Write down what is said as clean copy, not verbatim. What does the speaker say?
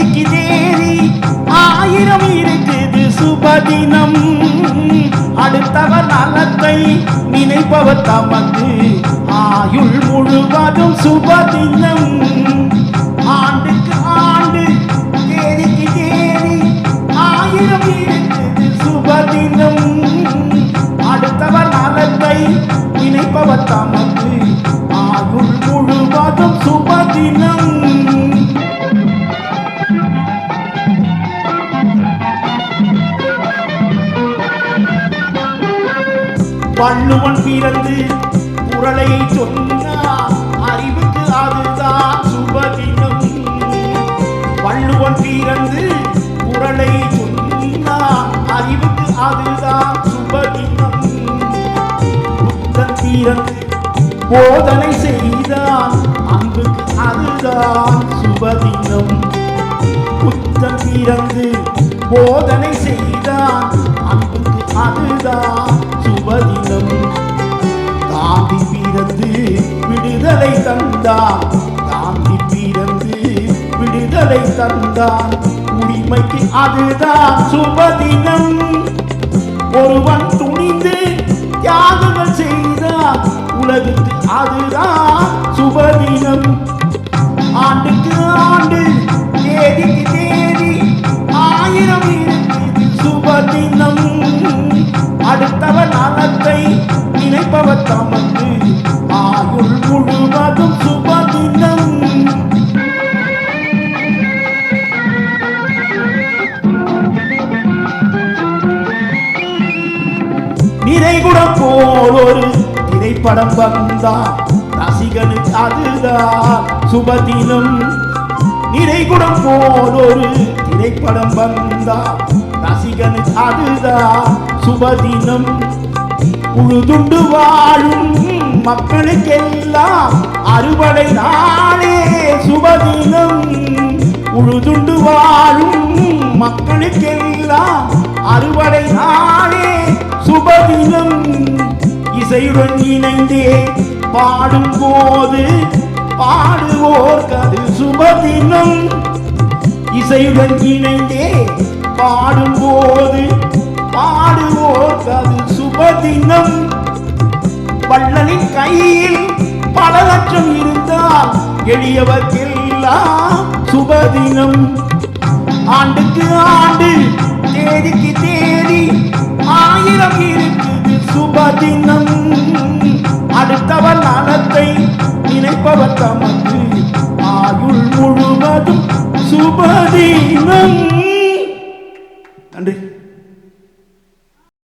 தேதிக்கு தேதி ஆயிரம் இருக்குது சுபதினம். அடுத்தவர் நலத்தை நினைப்பவர் தமக்கு ஆயுள் முழுவதும் சுபதினம். ஆண்டுக்கு ஆண்டு தேதிக்கு தேதி ஆயிரம் இருக்குது சுபதினம். அடுத்தவர் நலத்தை நினைப்பவர் தமக்கு ஆயுள் முழுவதும் சுபதினம். வள்ளுவன் பிறந்து குறளை சொன்னார் அறிவுக்கு அதுதான் சுபதினம். வள்ளுவன் பிறந்து குறளை சொன்னார் அறிவுக்கு அதுதான் சுபதினம். புத்தன் பிறந்து போதனை செய்தார் அன்புக்கு அதுதான் சுபதினம். புத்தன் பிறந்து போதனை செய்தார் அன்புக்கு அதுதான் சுபதினம். காந்தி பிறந்து விடுதலை தந்தார், காந்தி பிறந்து விடுதலை தந்தார் உரிமைக்கு அதுதான் சுபதினம். ஒருவன் துணிந்து தியாகங்கள் செய்தார் உலகுக்கு அதுதான் சுபதினம். ஆண்டுக்கு ஆண்டு தேதிக்கு தேதி ஆயிரம் இருக்குது சுபதினம். அடுத்தவர் நலத்தை நினைப்பவர் தமக்கு ஆயுள் முழுவதும் சுபதினம். நிறைகுடம் போல் ஒரு திரைப்படம் வந்தார் ரசிகனுக்கு அதுதான் சுபதினம். நிறைகுடம் போல் ஒரு திரைப்படம் வந்தார் ரசிகனுக்கு அதுதான் சுபதினம். உழுதுண்டு வாழும் மக்களுக்கெல்லாம் அறுவடை நாளே சுபதினம். உழுதுண்டு வாழும் மக்களுக்கெல்லாம் அறுவடை நாளே சுபதினம். இசையுடன் இணைந்தே பாடும் போது பாடுவோர்க்கு அது சுபதினம். இசையுடன் இணைந்தே பாடும் போது பாடுவோர்க்கு அது சுபதினம். வள்ளலின் கையில் பல லட்சம் இருந்தால் எளியவர்க்கெல்லாம் சுபதினம். ஆண்டுக்கு ஆண்டு தேதிக்கு தேதி ஆயிரம் இருக்குது சுபதினம். அடுத்தவர் நலத்தை நினைப்பவர் தமக்கு ஆயுள் முழுவதும் சுபதினம். நன்றி.